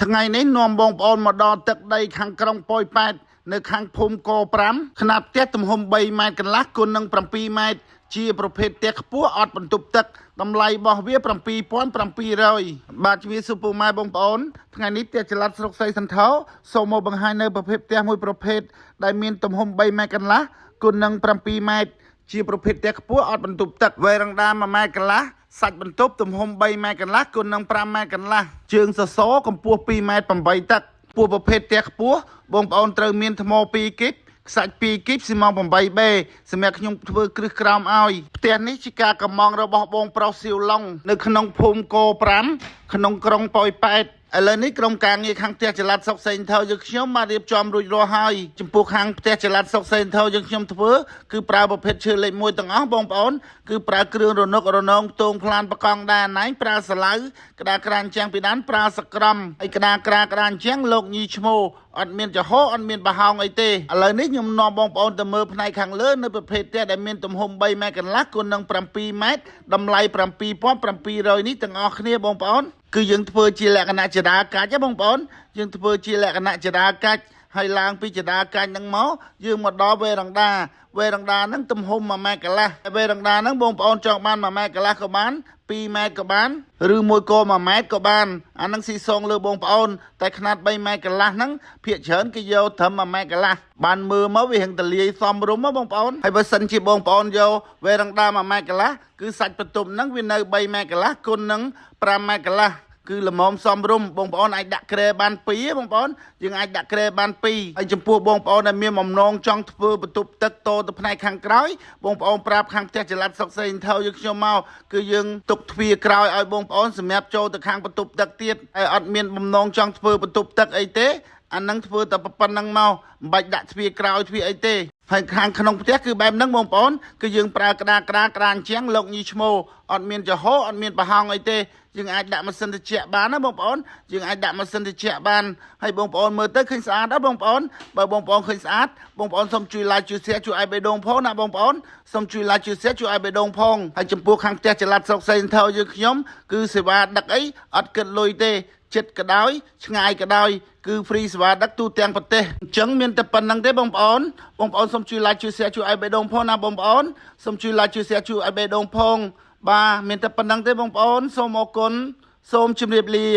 ថ្ងៃនេះនាំបងប្អូនមកដល់ទឹកដីខាងក្រុងប៉ោយប៉ែតនៅខាងភូមិក5ខនាតផ្ទះទំហំ3ម៉ែត្រកន្លះគុណនឹង7ម៉ែត្រជាប្រភេទផ្ទះខ្ពស់អត់បន្ទប់ទឹកតម្លៃរបស់វា7700បាទជំរាបសួរពុកម៉ែបងប្អូនថ្ងៃនេះផ្ទះចល័តស្រុកសីសន្ធរសូមមកបង្ហាញនៅប្រភេទផ្ទះមួយប្រភេទដែលមានទំហំ3ម៉ែត្រកន្លះគុណនឹង7ម៉ែត្រជាប្រភេទផ្ទះខ្ពស់អត់បន្ទប់ទឹកវែងរំដា1ម៉ែត្រកន្លះសាច់បន្ទប់ទំហំ3ម៉ែត្រកន្លះគុណនឹង5ម៉ែត្រកន្លះជើងសសរកម្ពស់2ម៉ែត្រ8តឹកពោះប្រភេទផ្ទះខ្ពស់បងប្អូនត្រូវមានថ្ម2គីបខ្សាច់2គីបស៊ីម៉ង 8B សម្រាប់ខ្ញុំធ្វើគ្រឹះក្រោមឲ្យផ្ទះនេះជាការកម្មងរបស់បងប្រុសសៀវឡុងនៅក្នុងភូមិក5ក្នុងក្រុងប៉ោយប៉ែតឥឡូវនេះក្រុមការងារខាងផ្ទះចល័តសុកសេងថោយើងខ្ញុំបានរៀបចំរួចរាល់ហើយចំពោះខាងផ្ទះចល័តសុកសេងថោយើងខ្ញុំធ្វើគឺប្រើប្រភេទឈើលេខ1ទាំងអស់បងប្អូនគឺប្រើគ្រឿងរនុករនងផ្ទងផ្លានបកង់ដែរណៃប្រើសាឡៅក្តារក្រានចាំងពីដានប្រើសក្រំហើយក្តារក្រានចាំងលោកញីឈ្មោះអត់មានចំហអត់មានបរហោងអីទេឥឡូវនេះខ្ញុំនាំបងប្អូនទៅមើលផ្នែកខាងលើនៅប្រភេទផ្ទះដែលមានទំហំ3ម៉ែត្រកន្លះគុណនឹង7ម៉ែត្រតម្លៃ7700នេះទាំងអស់គ្នាបងប្អូនគឺយើងធ្វើជាលក្ខណៈចរាកាច់បងប្អូនយើងធ្វើជាលក្ខណៈចរាកាច់ហើយឡើងពីចរាកាច់ហ្នឹងមកយើងមកដល់វេរង្ដាហ្នឹងទំហំ1ម៉ែត្រកន្លះវេរង្ដាហ្នឹងបងប្អូនចង់បាន1ម៉ែត្រកន្លះក៏បាន2ម៉ែត្រក៏បានឬមួយក៏1ម៉ែត្រក៏បានអាហ្នឹងស៊ីសងលើបងប្អូនតែខ្នាត3ម៉ែត្រកន្លះហ្នឹងភាគច្រើនគេយកត្រឹម1ម៉ែត្រកន្លះបានមើលមកវារៀងតលាយសមរម្យបងប្អូនហើយបើសិនជាបងប្អូនយកវេរង្ដា1ម៉ែត្រកន្លះគឺសាច់បន្ទប់ហ្នឹងវានៅ3ម៉ែត្រកន្លះគុណនឹង5ម៉ែត្រកន្លះគឺល្មមសមរម្យបងប្អូនអាចដាក់ក្រែបាន2បងប្អូនយើងអាចដាក់ក្រែបាន2ហើយចំពោះបងប្អូនដែលមានបំណងចង់ធ្វើបន្ទប់ទឹកតទៅផ្នែកខាងក្រោយបងប្អូនប្រាប់ខាងផ្ទះចល័តសុកសេងថោយើងខ្ញុំមកគឺយើងទុកទ្វារក្រោយឲ្យបងប្អូនសម្រាប់ចូលទៅខាងបន្ទប់ទឹកទៀតហើយអត់មានបំណងចង់ធ្វើបន្ទប់ទឹកអីទេអានឹងធ្វើតែប៉ុណ្្នឹងមកមិនបាច់ដាក់ទ្វារក្រោយទ្វារអីទេហើយខាងក្នុងផ្ទះគឺបែបហ្នឹងបងប្អូនគឺយើងប្រើក្តារក្រានជាងលោកញីឈ្មោះអត់មានចំហអត់មានបរហោងអីទេយើងអាចដាក់ម៉ាស៊ីនត្រជាក់បានណាបងប្អូនយើងអាចដាក់ម៉ាស៊ីនត្រជាក់បានហើយបងប្អូនមើលទៅឃើញស្អាតដែរបងប្អូនបើបងប្អូនឃើញស្អាតបងប្អូនសូមជួយ like ជួយ share ជួយឲ្យបេះដូងផងណាបងប្អូនសូមជួយ like ជួយ share ជួយឲ្យបេះដូងផងហើយចំពោះខាងផ្ទះចល័តស្រុកសេងថោយើងខ្ញុំគឺសេវាដឹកអីអត់គិតលុយទេចិត្តក៏ដោយឆ្ងាយក៏ដោយគឺ free សេវាដឹកទូទាំងប្រទេសអញ្ចឹងមានតែប៉ុណ្្នឹងទេបងប្អូនសូមជួយ like ជួយ share ជួយឲ្យបេះដូងផងណាបងប្អូនសូមជួយ like ជួយ share ជួយឲ្យបេះដូងផងបាទមានតែប៉ុណ្្នឹងទេបងប្អូនសូមអរគុណសូមជម្រាបលា